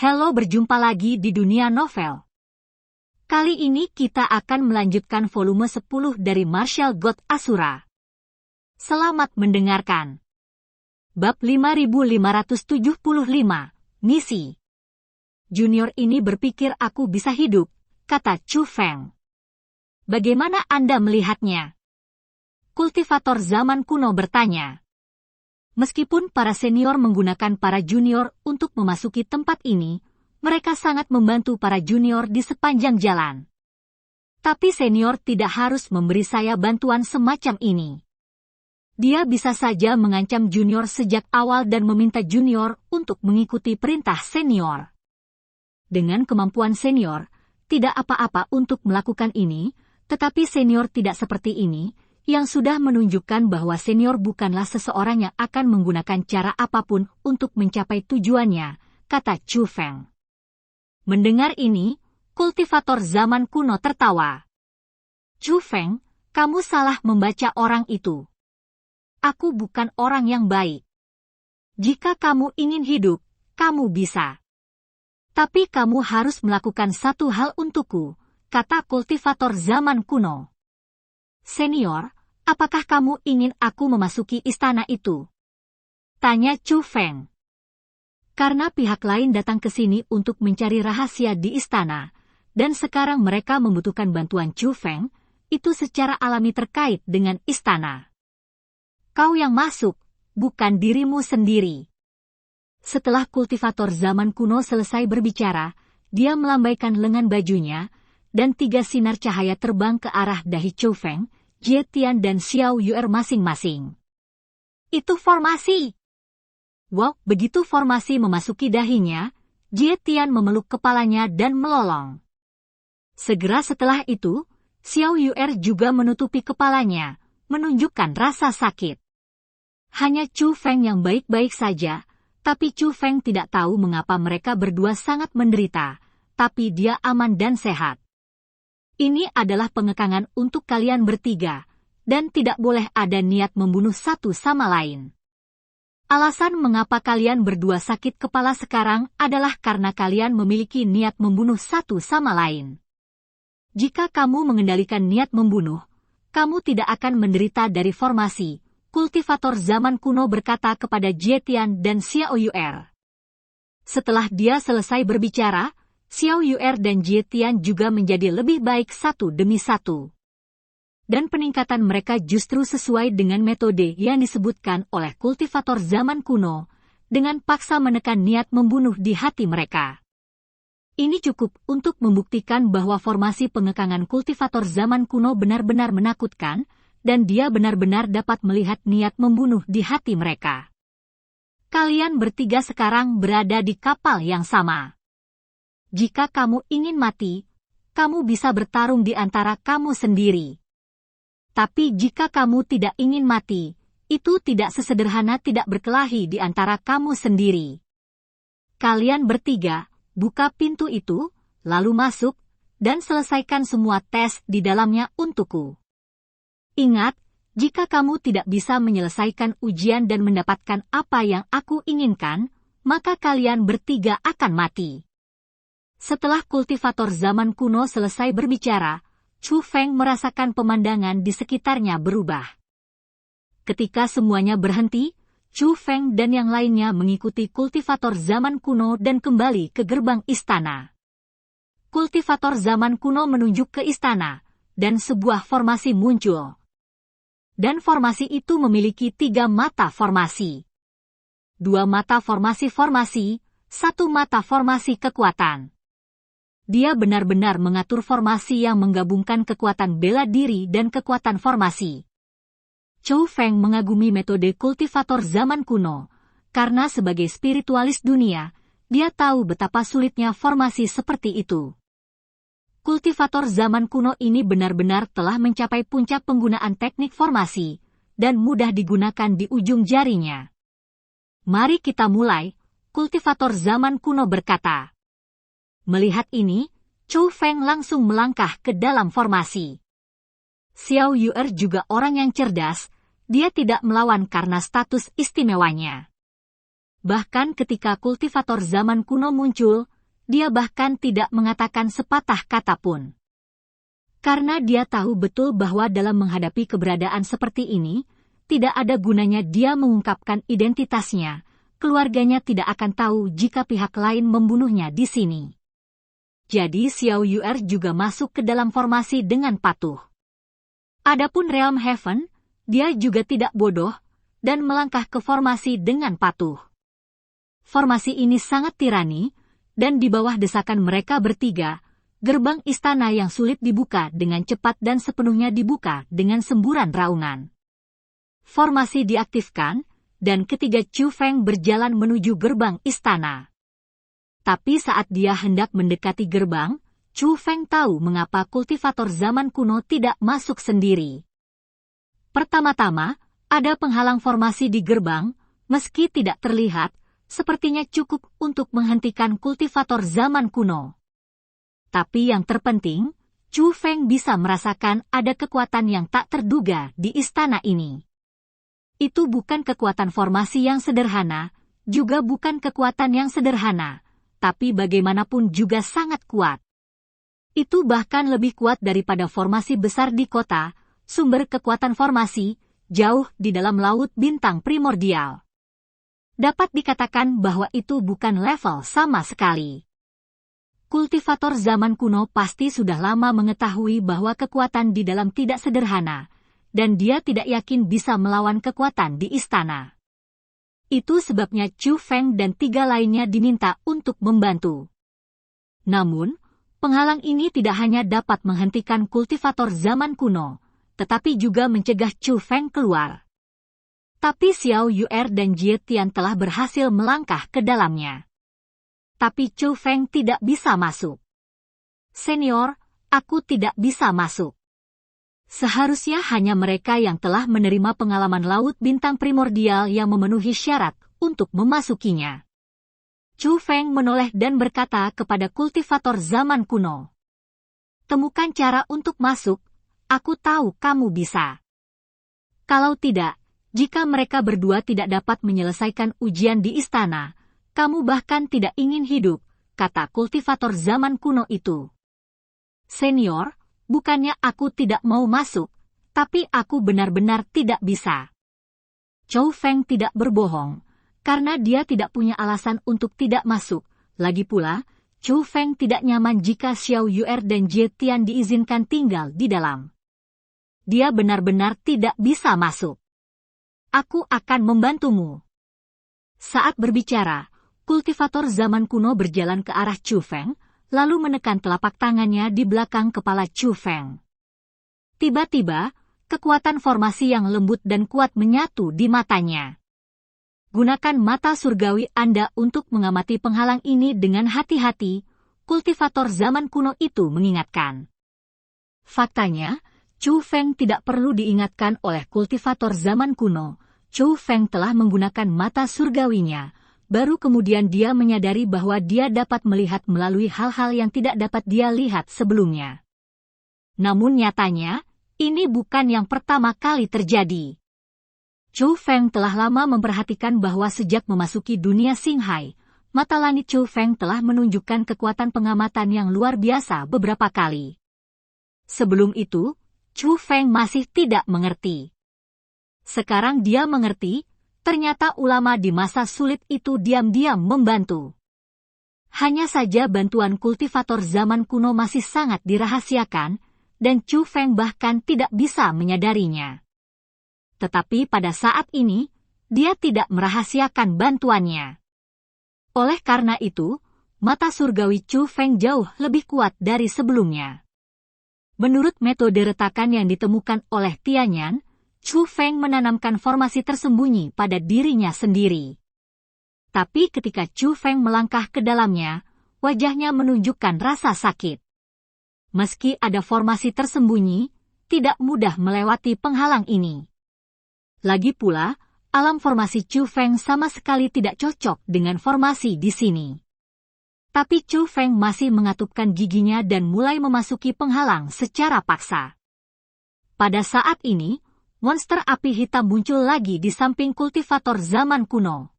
Halo, berjumpa lagi di dunia novel. Kali ini kita akan melanjutkan volume 10 dari Martial God Asura. Selamat mendengarkan. Bab 5575, Misi. Junior ini berpikir aku bisa hidup, kata Chu Feng. Bagaimana Anda melihatnya? Kultivator zaman kuno bertanya. Meskipun para senior menggunakan para junior untuk memasuki tempat ini, mereka sangat membantu para junior di sepanjang jalan. Tapi senior tidak harus memberi saya bantuan semacam ini. Dia bisa saja mengancam junior sejak awal dan meminta junior untuk mengikuti perintah senior. Dengan kemampuan senior, tidak apa-apa untuk melakukan ini, tetapi senior tidak seperti ini, yang sudah menunjukkan bahwa senior bukanlah seseorang yang akan menggunakan cara apapun untuk mencapai tujuannya, kata Chu Feng. Mendengar ini, kultivator zaman kuno tertawa. Chu Feng, kamu salah membaca orang itu. Aku bukan orang yang baik. Jika kamu ingin hidup, kamu bisa. Tapi kamu harus melakukan satu hal untukku, kata kultivator zaman kuno. Senior, apakah kamu ingin aku memasuki istana itu? Tanya Chu Feng. Karena pihak lain datang ke sini untuk mencari rahasia di istana, dan sekarang mereka membutuhkan bantuan Chu Feng, itu secara alami terkait dengan istana. Kau yang masuk, bukan dirimu sendiri. Setelah kultivator zaman kuno selesai berbicara, dia melambaikan lengan bajunya, dan 3 sinar cahaya terbang ke arah dahi Chu Feng, Jie Tian dan Xiao Yuer masing-masing. Itu formasi! Wow, begitu formasi memasuki dahinya, Jie Tian memeluk kepalanya dan melolong. Segera setelah itu, Xiao Yuer juga menutupi kepalanya, menunjukkan rasa sakit. Hanya Chu Feng yang baik-baik saja, tapi Chu Feng tidak tahu mengapa mereka berdua sangat menderita, tapi dia aman dan sehat. Ini adalah pengekangan untuk kalian bertiga, dan tidak boleh ada niat membunuh satu sama lain. Alasan mengapa kalian berdua sakit kepala sekarang adalah karena kalian memiliki niat membunuh satu sama lain. Jika kamu mengendalikan niat membunuh, kamu tidak akan menderita dari formasi, kultivator zaman kuno berkata kepada Jie Tian dan Xiao Yuer. Setelah dia selesai berbicara, Xiao Yuer dan Jie Tian juga menjadi lebih baik satu demi satu. Dan peningkatan mereka justru sesuai dengan metode yang disebutkan oleh kultivator zaman kuno, dengan paksa menekan niat membunuh di hati mereka. Ini cukup untuk membuktikan bahwa formasi pengekangan kultivator zaman kuno benar-benar menakutkan, dan dia benar-benar dapat melihat niat membunuh di hati mereka. Kalian bertiga sekarang berada di kapal yang sama. Jika kamu ingin mati, kamu bisa bertarung di antara kamu sendiri. Tapi jika kamu tidak ingin mati, itu tidak sesederhana tidak berkelahi di antara kamu sendiri. Kalian bertiga, buka pintu itu, lalu masuk, dan selesaikan semua tes di dalamnya untukku. Ingat, jika kamu tidak bisa menyelesaikan ujian dan mendapatkan apa yang aku inginkan, maka kalian bertiga akan mati. Setelah kultivator zaman kuno selesai berbicara, Chu Feng merasakan pemandangan di sekitarnya berubah. Ketika semuanya berhenti, Chu Feng dan yang lainnya mengikuti kultivator zaman kuno dan kembali ke gerbang istana. Kultivator zaman kuno menunjuk ke istana, dan sebuah formasi muncul. Dan formasi itu memiliki 3 mata formasi. 2 mata formasi-formasi, 1 mata formasi kekuatan. Dia benar-benar mengatur formasi yang menggabungkan kekuatan bela diri dan kekuatan formasi. Chu Feng mengagumi metode kultivator zaman kuno, karena sebagai spiritualis dunia, dia tahu betapa sulitnya formasi seperti itu. Kultivator zaman kuno ini benar-benar telah mencapai puncak penggunaan teknik formasi, dan mudah digunakan di ujung jarinya. Mari kita mulai, kultivator zaman kuno berkata. Melihat ini, Chu Feng langsung melangkah ke dalam formasi. Xiao Yuer juga orang yang cerdas, dia tidak melawan karena status istimewanya. Bahkan ketika kultivator zaman kuno muncul, dia bahkan tidak mengatakan sepatah kata pun. Karena dia tahu betul bahwa dalam menghadapi keberadaan seperti ini, tidak ada gunanya dia mengungkapkan identitasnya, keluarganya tidak akan tahu jika pihak lain membunuhnya di sini. Jadi Xiao Yuer juga masuk ke dalam formasi dengan patuh. Adapun Realm Heaven, dia juga tidak bodoh, dan melangkah ke formasi dengan patuh. Formasi ini sangat tirani, dan di bawah desakan mereka bertiga, gerbang istana yang sulit dibuka dengan cepat dan sepenuhnya dibuka dengan semburan raungan. Formasi diaktifkan, dan ketiga Chu Feng berjalan menuju gerbang istana. Tapi saat dia hendak mendekati gerbang, Chu Feng tahu mengapa kultivator zaman kuno tidak masuk sendiri. Pertama-tama, ada penghalang formasi di gerbang, meski tidak terlihat, sepertinya cukup untuk menghentikan kultivator zaman kuno. Tapi yang terpenting, Chu Feng bisa merasakan ada kekuatan yang tak terduga di istana ini. Itu bukan kekuatan formasi yang sederhana, juga bukan kekuatan yang sederhana, tapi bagaimanapun juga sangat kuat. Itu bahkan lebih kuat daripada formasi besar di kota, sumber kekuatan formasi, jauh di dalam laut bintang primordial. Dapat dikatakan bahwa itu bukan level sama sekali. Kultivator zaman kuno pasti sudah lama mengetahui bahwa kekuatan di dalam tidak sederhana, dan dia tidak yakin bisa melawan kekuatan di istana. Itu sebabnya Chu Feng dan tiga lainnya diminta untuk membantu. Namun, penghalang ini tidak hanya dapat menghentikan kultivator zaman kuno, tetapi juga mencegah Chu Feng keluar. Tapi Xiao Yuer dan Jie Tian telah berhasil melangkah ke dalamnya. Tapi Chu Feng tidak bisa masuk. Senior, aku tidak bisa masuk. Seharusnya hanya mereka yang telah menerima pengalaman laut bintang primordial yang memenuhi syarat untuk memasukinya. Chu Feng menoleh dan berkata kepada kultivator zaman kuno. Temukan cara untuk masuk, aku tahu kamu bisa. Kalau tidak, jika mereka berdua tidak dapat menyelesaikan ujian di istana, kamu bahkan tidak ingin hidup, kata kultivator zaman kuno itu. Senior, bukannya aku tidak mau masuk, tapi aku benar-benar tidak bisa. Chu Feng tidak berbohong, karena dia tidak punya alasan untuk tidak masuk. Lagi pula, Chu Feng tidak nyaman jika Xiao Yuer dan Jie Tian diizinkan tinggal di dalam. Dia benar-benar tidak bisa masuk. Aku akan membantumu. Saat berbicara, kultivator zaman kuno berjalan ke arah Chu Feng, lalu menekan telapak tangannya di belakang kepala Chu Feng. Tiba-tiba, kekuatan formasi yang lembut dan kuat menyatu di matanya. Gunakan mata surgawi Anda untuk mengamati penghalang ini dengan hati-hati, kultivator zaman kuno itu mengingatkan. Faktanya, Chu Feng tidak perlu diingatkan oleh kultivator zaman kuno. Chu Feng telah menggunakan mata surgawinya, baru kemudian dia menyadari bahwa dia dapat melihat melalui hal-hal yang tidak dapat dia lihat sebelumnya. Namun nyatanya, ini bukan yang pertama kali terjadi. Chu Feng telah lama memperhatikan bahwa sejak memasuki dunia Xinghai, mata langit Chu Feng telah menunjukkan kekuatan pengamatan yang luar biasa beberapa kali. Sebelum itu, Chu Feng masih tidak mengerti. Sekarang dia mengerti, ternyata ulama di masa sulit itu diam-diam membantu. Hanya saja bantuan kultivator zaman kuno masih sangat dirahasiakan, dan Chu Feng bahkan tidak bisa menyadarinya. Tetapi pada saat ini, dia tidak merahasiakan bantuannya. Oleh karena itu, mata surgawi Chu Feng jauh lebih kuat dari sebelumnya. Menurut metode retakan yang ditemukan oleh Tianyan, Chu Feng menanamkan formasi tersembunyi pada dirinya sendiri. Tapi ketika Chu Feng melangkah ke dalamnya, wajahnya menunjukkan rasa sakit. Meski ada formasi tersembunyi, tidak mudah melewati penghalang ini. Lagi pula, alam formasi Chu Feng sama sekali tidak cocok dengan formasi di sini. Tapi Chu Feng masih mengatupkan giginya dan mulai memasuki penghalang secara paksa. Pada saat ini, monster api hitam muncul lagi di samping kultivator zaman kuno.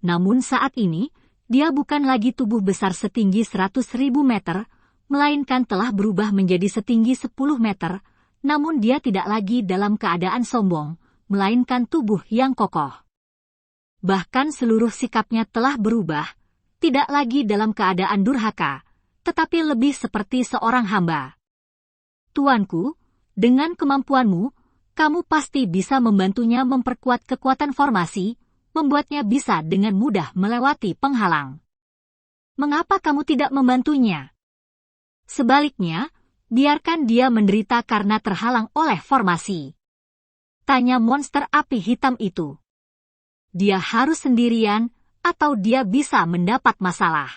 Namun saat ini, dia bukan lagi tubuh besar setinggi 100.000 meter, melainkan telah berubah menjadi setinggi 10 meter, namun dia tidak lagi dalam keadaan sombong, melainkan tubuh yang kokoh. Bahkan seluruh sikapnya telah berubah, tidak lagi dalam keadaan durhaka, tetapi lebih seperti seorang hamba. Tuanku, dengan kemampuanmu, kamu pasti bisa membantunya memperkuat kekuatan formasi, membuatnya bisa dengan mudah melewati penghalang. Mengapa kamu tidak membantunya? Sebaliknya, biarkan dia menderita karena terhalang oleh formasi. Tanya monster api hitam itu. Dia harus sendirian, atau dia bisa mendapat masalah.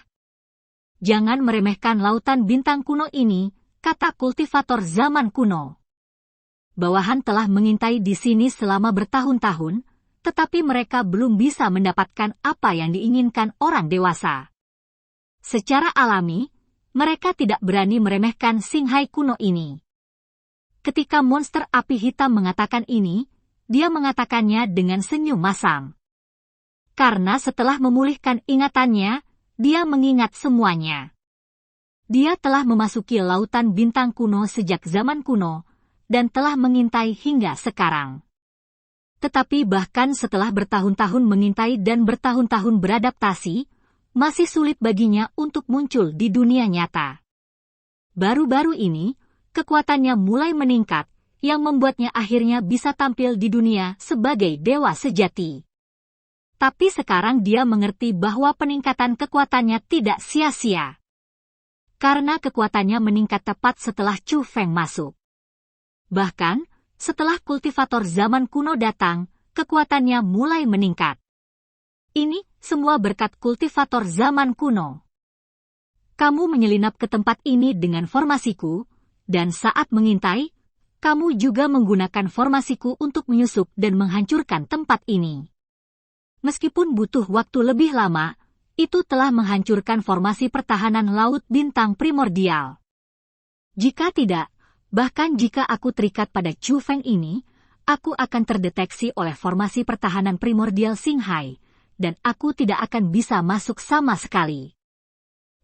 Jangan meremehkan lautan bintang kuno ini, kata kultivator zaman kuno. Bawahan telah mengintai di sini selama bertahun-tahun, tetapi mereka belum bisa mendapatkan apa yang diinginkan orang dewasa. Secara alami, mereka tidak berani meremehkan Singhai kuno ini. Ketika monster api hitam mengatakan ini, dia mengatakannya dengan senyum masam. Karena setelah memulihkan ingatannya, dia mengingat semuanya. Dia telah memasuki lautan bintang kuno sejak zaman kuno, dan telah mengintai hingga sekarang. Tetapi bahkan setelah bertahun-tahun mengintai dan bertahun-tahun beradaptasi, masih sulit baginya untuk muncul di dunia nyata. Baru-baru ini, kekuatannya mulai meningkat, yang membuatnya akhirnya bisa tampil di dunia sebagai dewa sejati. Tapi sekarang dia mengerti bahwa peningkatan kekuatannya tidak sia-sia. Karena kekuatannya meningkat tepat setelah Chu Feng masuk. Bahkan, setelah kultivator zaman kuno datang, kekuatannya mulai meningkat. Ini semua berkat kultivator zaman kuno. Kamu menyelinap ke tempat ini dengan formasiku, dan saat mengintai, kamu juga menggunakan formasiku untuk menyusup dan menghancurkan tempat ini. Meskipun butuh waktu lebih lama, itu telah menghancurkan formasi pertahanan laut bintang primordial. Jika tidak, bahkan jika aku terikat pada Chu Feng ini, aku akan terdeteksi oleh formasi pertahanan primordial Singhai, dan aku tidak akan bisa masuk sama sekali.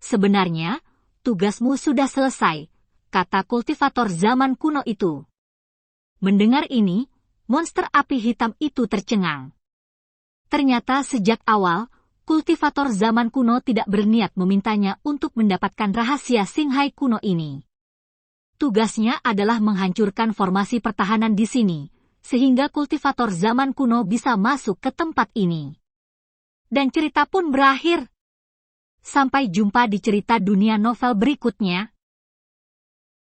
Sebenarnya, tugasmu sudah selesai, kata kultivator zaman kuno itu. Mendengar ini, monster api hitam itu tercengang. Ternyata sejak awal, kultivator zaman kuno tidak berniat memintanya untuk mendapatkan rahasia Singhai kuno ini. Tugasnya adalah menghancurkan formasi pertahanan di sini, sehingga kultivator zaman kuno bisa masuk ke tempat ini. Dan cerita pun berakhir. Sampai jumpa di cerita dunia novel berikutnya.